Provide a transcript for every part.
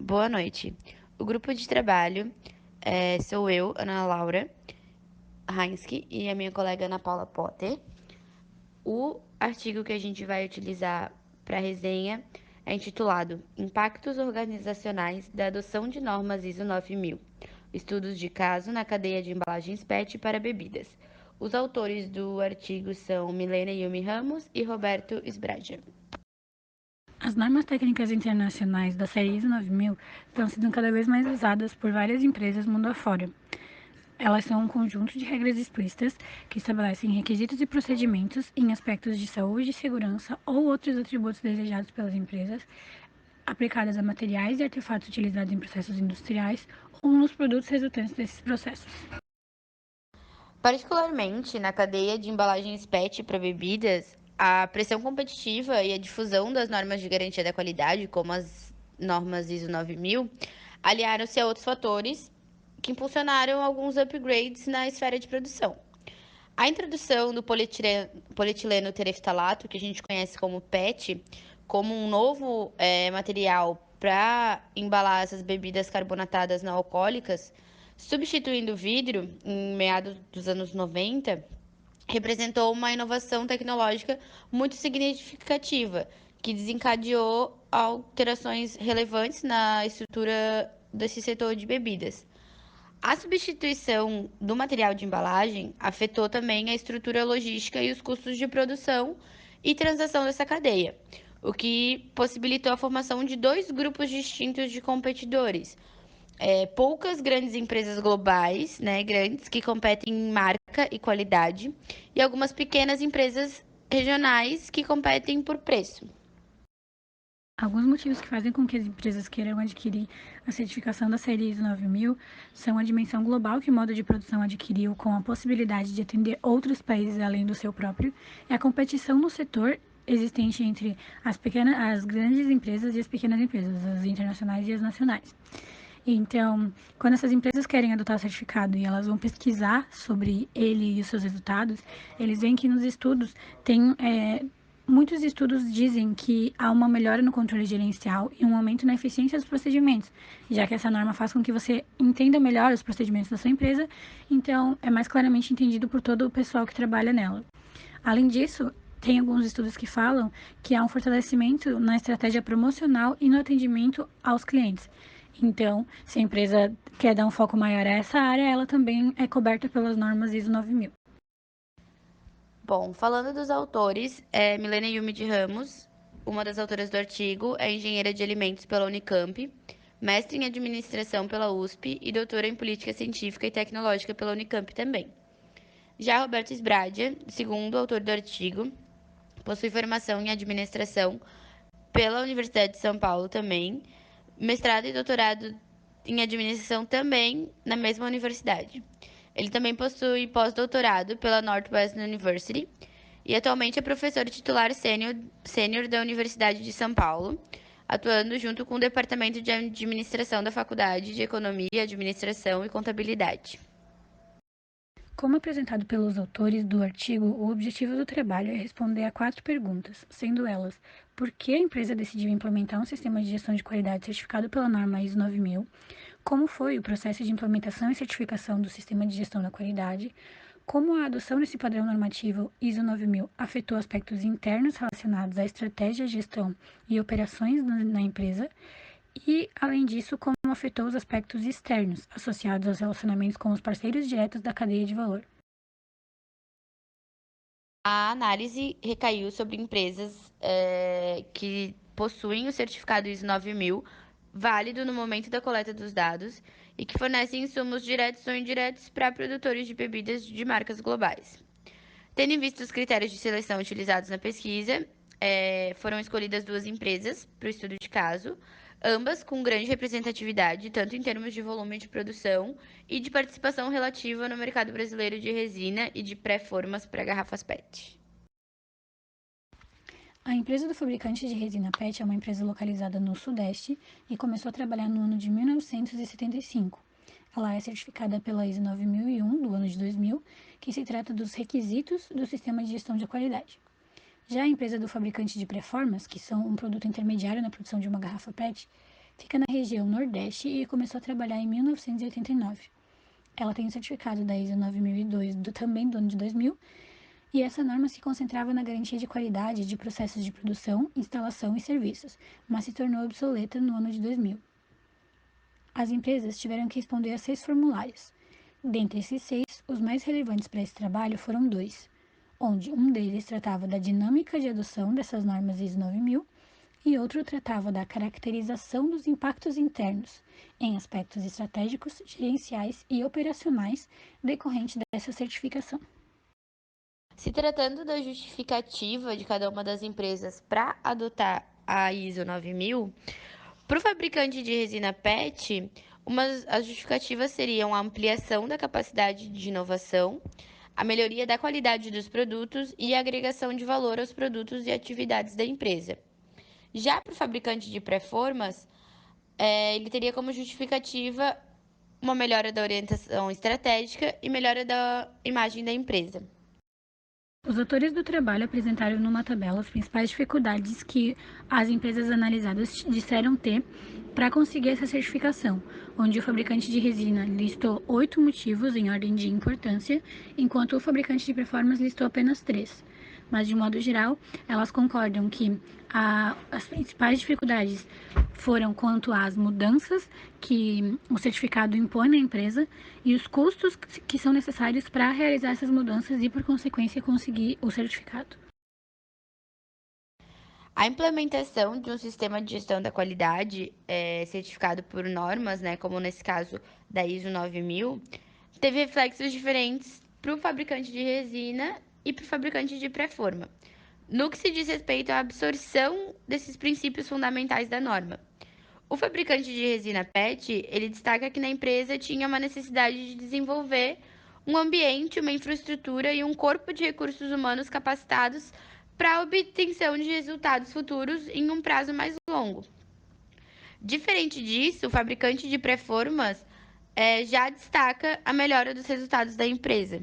Boa noite. O grupo de trabalho sou eu, Ana Laura Heinske, e a minha colega Ana Paula Potter. O artigo que a gente vai utilizar para a resenha é intitulado Impactos Organizacionais da Adoção de Normas ISO 9000, Estudos de Caso na Cadeia de Embalagens PET para Bebidas. Os autores do artigo são Milena Yumi Ramos e Roberto Sbragia. As normas técnicas internacionais da série ISO 9000 estão sendo cada vez mais usadas por várias empresas mundo afora. Elas são um conjunto de regras explícitas que estabelecem requisitos e procedimentos em aspectos de saúde, segurança ou outros atributos desejados pelas empresas, aplicadas a materiais e artefatos utilizados em processos industriais ou nos produtos resultantes desses processos. Particularmente na cadeia de embalagens PET para bebidas, a pressão competitiva e a difusão das normas de garantia da qualidade, como as normas ISO 9000, aliaram-se a outros fatores que impulsionaram alguns upgrades na esfera de produção. A introdução do polietileno tereftalato, que a gente conhece como PET, como um novo material para embalar essas bebidas carbonatadas não alcoólicas, substituindo o vidro em meados dos anos 90, representou uma inovação tecnológica muito significativa, que desencadeou alterações relevantes na estrutura desse setor de bebidas. A substituição do material de embalagem afetou também a estrutura logística e os custos de produção e transação dessa cadeia, o que possibilitou a formação de dois grupos distintos de competidores. Poucas grandes empresas globais, né, grandes, que competem em marca e qualidade, e algumas pequenas empresas regionais que competem por preço. Alguns motivos que fazem com que as empresas queiram adquirir a certificação da série ISO 9000 são a dimensão global que o modo de produção adquiriu com a possibilidade de atender outros países além do seu próprio, e a competição no setor existente entre as grandes empresas e as pequenas empresas, as internacionais e as nacionais. Então, quando essas empresas querem adotar o certificado e elas vão pesquisar sobre ele e os seus resultados, eles veem que nos estudos tem muitos estudos dizem que há uma melhora no controle gerencial e um aumento na eficiência dos procedimentos, já que essa norma faz com que você entenda melhor os procedimentos da sua empresa, então é mais claramente entendido por todo o pessoal que trabalha nela. Além disso, tem alguns estudos que falam que há um fortalecimento na estratégia promocional e no atendimento aos clientes. Então, se a empresa quer dar um foco maior a essa área, ela também é coberta pelas normas ISO 9000. Bom, falando dos autores, Milena Yumi de Ramos, uma das autoras do artigo, é engenheira de alimentos pela Unicamp, mestre em administração pela USP e doutora em política científica e tecnológica pela Unicamp também. Já Roberto Sbradia, segundo autor do artigo, possui formação em administração pela Universidade de São Paulo também, mestrado e doutorado em administração também na mesma universidade. Ele também possui pós-doutorado pela Northwestern University e atualmente é professor titular sênior da Universidade de São Paulo, atuando junto com o Departamento de Administração da Faculdade de Economia, Administração e Contabilidade. Como apresentado pelos autores do artigo, o objetivo do trabalho é responder a 4 perguntas, sendo elas: por que a empresa decidiu implementar um sistema de gestão de qualidade certificado pela norma ISO 9000? Como foi o processo de implementação e certificação do sistema de gestão da qualidade? Como a adoção desse padrão normativo ISO 9000 afetou aspectos internos relacionados à estratégia, gestão e operações na empresa? E, além disso, como afetou os aspectos externos, associados aos relacionamentos com os parceiros diretos da cadeia de valor. A análise recaiu sobre empresas que possuem o certificado ISO 9000, válido no momento da coleta dos dados, e que fornecem insumos diretos ou indiretos para produtores de bebidas de marcas globais. Tendo em vista os critérios de seleção utilizados na pesquisa, foram escolhidas duas empresas para o estudo de caso, ambas com grande representatividade, tanto em termos de volume de produção e de participação relativa no mercado brasileiro de resina e de pré-formas para garrafas PET. A empresa do fabricante de resina PET é uma empresa localizada no Sudeste e começou a trabalhar no ano de 1975. Ela é certificada pela ISO 9001 do ano de 2000, que se trata dos requisitos do sistema de gestão de qualidade. Já a empresa do fabricante de pré-formas, que são um produto intermediário na produção de uma garrafa PET, Fica na região Nordeste e começou a trabalhar em 1989. Ela tem o certificado da ISO 9002, também do ano de 2000, e essa norma se concentrava na garantia de qualidade de processos de produção, instalação e serviços, mas se tornou obsoleta no ano de 2000. As empresas tiveram que responder a 6 formulários. Dentre esses 6, os mais relevantes para esse trabalho foram 2, onde um deles tratava da dinâmica de adoção dessas normas ISO 9000 e outro tratava da caracterização dos impactos internos, em aspectos estratégicos, gerenciais e operacionais decorrente dessa certificação. Se tratando da justificativa de cada uma das empresas para adotar a ISO 9000, para o fabricante de resina PET, as justificativas seriam a ampliação da capacidade de inovação, a melhoria da qualidade dos produtos e a agregação de valor aos produtos e atividades da empresa. Já para o fabricante de pré-formas, ele teria como justificativa uma melhora da orientação estratégica e melhora da imagem da empresa. Os autores do trabalho apresentaram numa tabela as principais dificuldades que as empresas analisadas disseram ter para conseguir essa certificação, onde o fabricante de resina listou 8 motivos em ordem de importância, enquanto o fabricante de pré-formas listou apenas 3. Mas, de modo geral, elas concordam que as principais dificuldades foram quanto às mudanças que o certificado impõe na empresa e os custos que são necessários para realizar essas mudanças e, por consequência, conseguir o certificado. A implementação de um sistema de gestão da qualidade certificado por normas, né, como nesse caso da ISO 9000, teve reflexos diferentes para o fabricante de resina e para o fabricante de pré-forma, no que se diz respeito à absorção desses princípios fundamentais da norma. O fabricante de resina PET, ele destaca que na empresa tinha uma necessidade de desenvolver um ambiente, uma infraestrutura e um corpo de recursos humanos capacitados para a obtenção de resultados futuros em um prazo mais longo. Diferente disso, o fabricante de pré-formas já destaca a melhora dos resultados da empresa.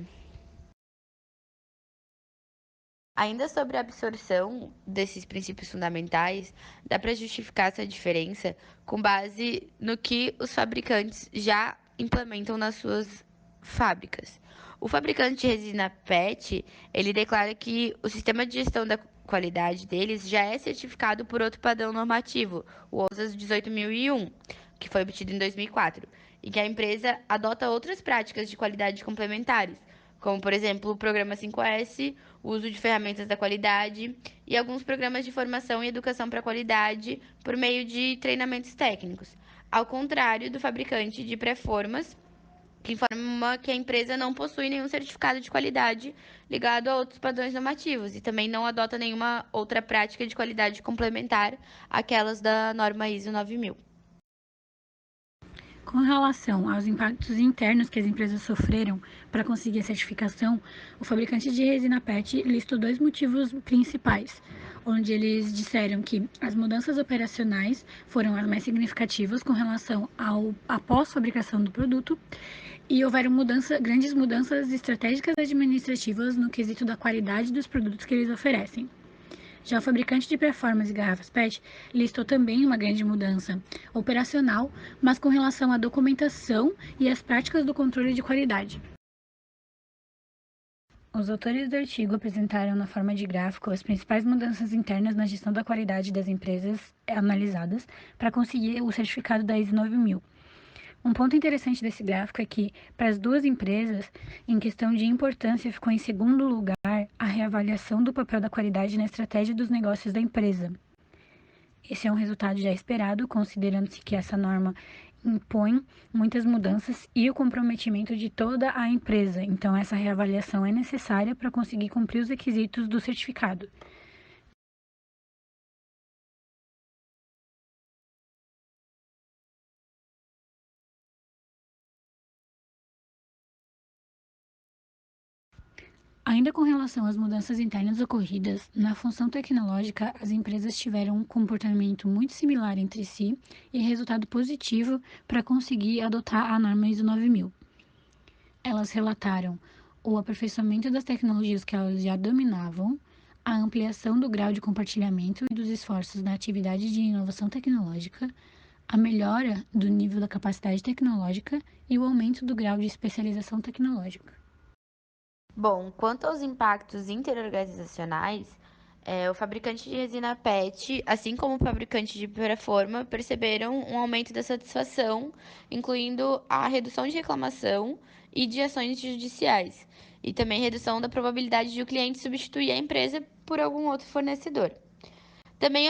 Ainda sobre a absorção desses princípios fundamentais, dá para justificar essa diferença com base no que os fabricantes já implementam nas suas fábricas. O fabricante de resina PET, ele declara que o sistema de gestão da qualidade deles já é certificado por outro padrão normativo, o OSAS 18001, que foi obtido em 2004, e que a empresa adota outras práticas de qualidade complementares, como, por exemplo, o programa 5S, o uso de ferramentas da qualidade e alguns programas de formação e educação para a qualidade por meio de treinamentos técnicos, ao contrário do fabricante de pré-formas, que informa que a empresa não possui nenhum certificado de qualidade ligado a outros padrões normativos e também não adota nenhuma outra prática de qualidade complementar àquelas da norma ISO 9000. Com relação aos impactos internos que as empresas sofreram para conseguir a certificação, o fabricante de resina PET listou 2 motivos principais, onde eles disseram que as mudanças operacionais foram as mais significativas com relação à pós-fabricação do produto e houveram grandes mudanças estratégicas administrativas no quesito da qualidade dos produtos que eles oferecem. Já o fabricante de pré-formas e garrafas PET listou também uma grande mudança operacional, mas com relação à documentação e às práticas do controle de qualidade. Os autores do artigo apresentaram na forma de gráfico as principais mudanças internas na gestão da qualidade das empresas analisadas para conseguir o certificado da ISO 9000. Um ponto interessante desse gráfico é que, para as 2 empresas, em questão de importância, ficou em segundo lugar a reavaliação do papel da qualidade na estratégia dos negócios da empresa. Esse é um resultado já esperado, considerando-se que essa norma impõe muitas mudanças e o comprometimento de toda a empresa. Então, essa reavaliação é necessária para conseguir cumprir os requisitos do certificado. Ainda com relação às mudanças internas ocorridas, na função tecnológica, as empresas tiveram um comportamento muito similar entre si e resultado positivo para conseguir adotar a norma ISO 9000. Elas relataram o aperfeiçoamento das tecnologias que elas já dominavam, a ampliação do grau de compartilhamento e dos esforços na atividade de inovação tecnológica, a melhora do nível da capacidade tecnológica e o aumento do grau de especialização tecnológica. Bom, quanto aos impactos interorganizacionais, o fabricante de resina PET, assim como o fabricante de pré-forma, perceberam um aumento da satisfação, incluindo a redução de reclamação e de ações judiciais, e também redução da probabilidade de o cliente substituir a empresa por algum outro fornecedor. Também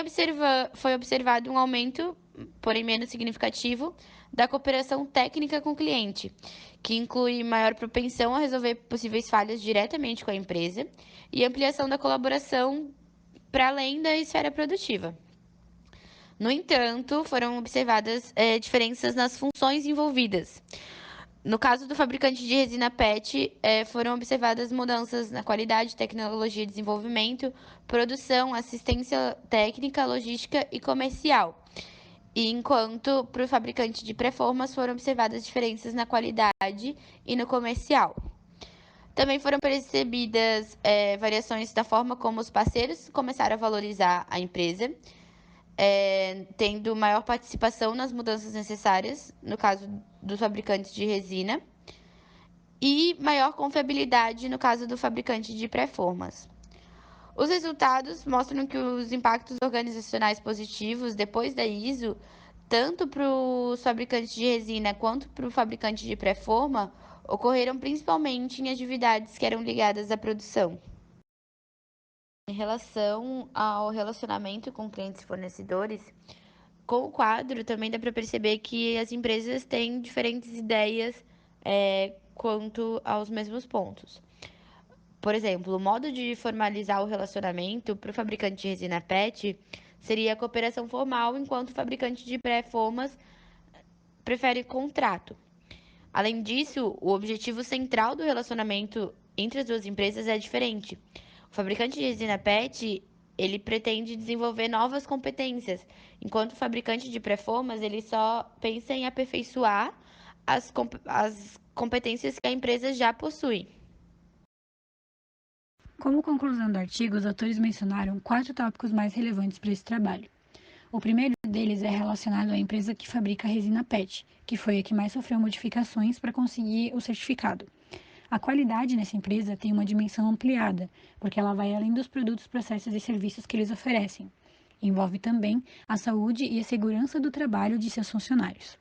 foi observado um aumento, porém menos significativo, da cooperação técnica com o cliente, que inclui maior propensão a resolver possíveis falhas diretamente com a empresa e ampliação da colaboração para além da esfera produtiva. No entanto, foram observadas diferenças nas funções envolvidas. No caso do fabricante de resina PET, foram observadas mudanças na qualidade, tecnologia de desenvolvimento, produção, assistência técnica, logística e comercial. E enquanto para o fabricante de pré-formas foram observadas diferenças na qualidade e no comercial. Também foram percebidas variações da forma como os parceiros começaram a valorizar a empresa, tendo maior participação nas mudanças necessárias, no caso dos fabricantes de resina, e maior confiabilidade no caso do fabricante de pré-formas. Os resultados mostram que os impactos organizacionais positivos depois da ISO, tanto para os fabricantes de resina quanto para o fabricante de pré-forma, ocorreram principalmente em atividades que eram ligadas à produção. Em relação ao relacionamento com clientes e fornecedores, com o quadro também dá para perceber que as empresas têm diferentes ideias quanto aos mesmos pontos. Por exemplo, o modo de formalizar o relacionamento para o fabricante de resina PET seria a cooperação formal, enquanto o fabricante de pré-formas prefere contrato. Além disso, o objetivo central do relacionamento entre as duas empresas é diferente. O fabricante de resina PET, ele pretende desenvolver novas competências, enquanto o fabricante de pré-formas, ele só pensa em aperfeiçoar as competências que a empresa já possui. Como conclusão do artigo, os autores mencionaram 4 tópicos mais relevantes para esse trabalho. O primeiro deles é relacionado à empresa que fabrica a resina PET, que foi a que mais sofreu modificações para conseguir o certificado. A qualidade nessa empresa tem uma dimensão ampliada, porque ela vai além dos produtos, processos e serviços que eles oferecem. Envolve também a saúde e a segurança do trabalho de seus funcionários.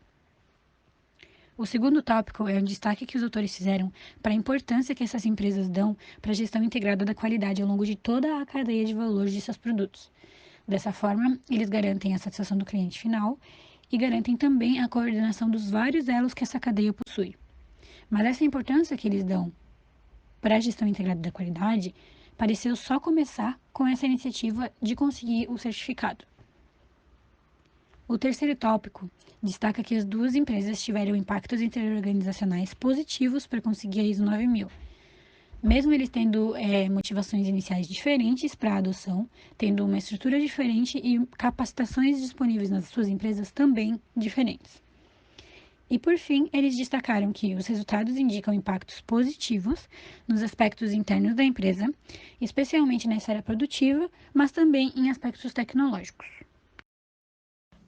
O segundo tópico é um destaque que os autores fizeram para a importância que essas empresas dão para a gestão integrada da qualidade ao longo de toda a cadeia de valor de seus produtos. Dessa forma, eles garantem a satisfação do cliente final e garantem também a coordenação dos vários elos que essa cadeia possui. Mas essa importância que eles dão para a gestão integrada da qualidade pareceu só começar com essa iniciativa de conseguir o certificado. O terceiro tópico destaca que as duas empresas tiveram impactos interorganizacionais positivos para conseguir a ISO 9000. Mesmo eles tendo motivações iniciais diferentes para a adoção, tendo uma estrutura diferente e capacitações disponíveis nas suas empresas também diferentes. E por fim, eles destacaram que os resultados indicam impactos positivos nos aspectos internos da empresa, especialmente na esfera produtiva, mas também em aspectos tecnológicos.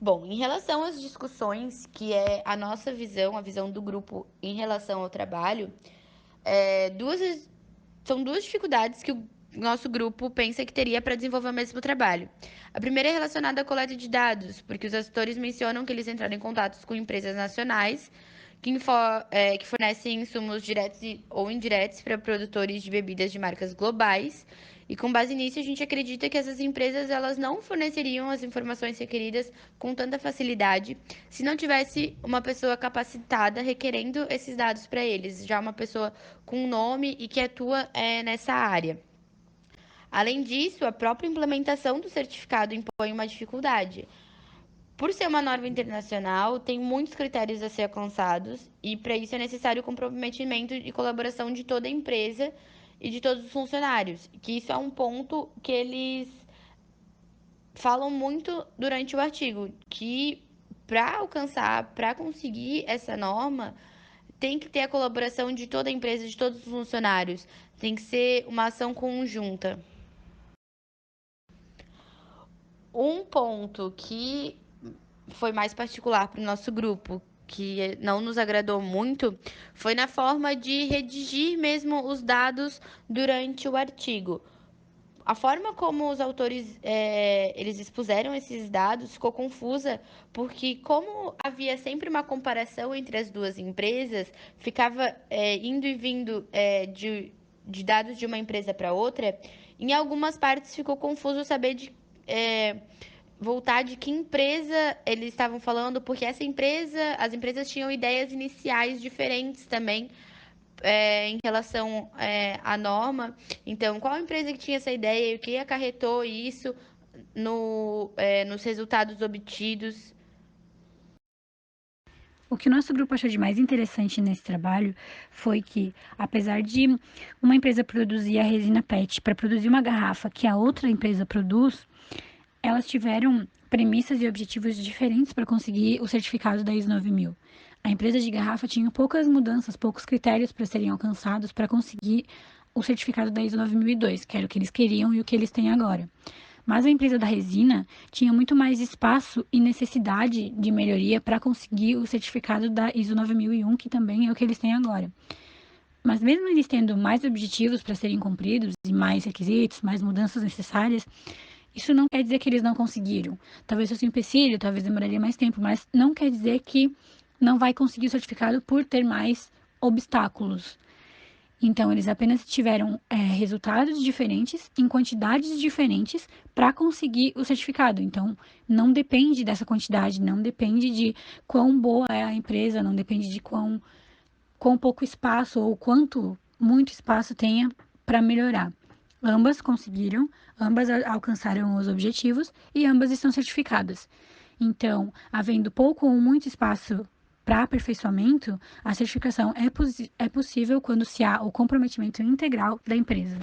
Bom, em relação às discussões, que é a nossa visão, a visão do grupo em relação ao trabalho, são duas dificuldades que o nosso grupo pensa que teria para desenvolver o mesmo trabalho. A primeira é relacionada à coleta de dados, porque os autores mencionam que eles entraram em contato com empresas nacionais que fornecem insumos diretos ou indiretos para produtores de bebidas de marcas globais. E com base nisso, a gente acredita que essas empresas elas não forneceriam as informações requeridas com tanta facilidade se não tivesse uma pessoa capacitada requerendo esses dados para eles, já uma pessoa com nome e que atua nessa área. Além disso, a própria implementação do certificado impõe uma dificuldade. Por ser uma norma internacional, tem muitos critérios a ser alcançados e para isso é necessário o comprometimento e colaboração de toda a empresa e de todos os funcionários, que isso é um ponto que eles falam muito durante o artigo, que para alcançar, para conseguir essa norma, tem que ter a colaboração de toda a empresa, de todos os funcionários, tem que ser uma ação conjunta. Um ponto que foi mais particular para o nosso grupo, que não nos agradou muito, foi na forma de redigir mesmo os dados durante o artigo. A forma como os autores eles expuseram esses dados ficou confusa, porque como havia sempre uma comparação entre as duas empresas, ficava indo e vindo de dados de uma empresa para outra, em algumas partes ficou confuso saber voltar de que empresa eles estavam falando, porque as empresas tinham ideias iniciais diferentes também em relação à norma. Então, qual empresa que tinha essa ideia e o que acarretou isso nos resultados obtidos? O que o nosso grupo achou de mais interessante nesse trabalho foi que, apesar de uma empresa produzir a resina PET para produzir uma garrafa que a outra empresa produz, elas tiveram premissas e objetivos diferentes para conseguir o certificado da ISO 9000. A empresa de garrafa tinha poucas mudanças, poucos critérios para serem alcançados para conseguir o certificado da ISO 9002, que era o que eles queriam e o que eles têm agora. Mas a empresa da resina tinha muito mais espaço e necessidade de melhoria para conseguir o certificado da ISO 9001, que também é o que eles têm agora. Mas mesmo eles tendo mais objetivos para serem cumpridos e mais requisitos, mais mudanças necessárias, isso não quer dizer que eles não conseguiram. Talvez fosse um empecilho, talvez demoraria mais tempo, mas não quer dizer que não vai conseguir o certificado por ter mais obstáculos. Então, eles apenas tiveram resultados diferentes, em quantidades diferentes, para conseguir o certificado. Então, não depende dessa quantidade, não depende de quão boa é a empresa, não depende de quão pouco espaço ou quanto muito espaço tenha para melhorar. Ambas conseguiram, ambas alcançaram os objetivos e ambas estão certificadas. Então, havendo pouco ou muito espaço para aperfeiçoamento, a certificação é possível quando se há o comprometimento integral da empresa.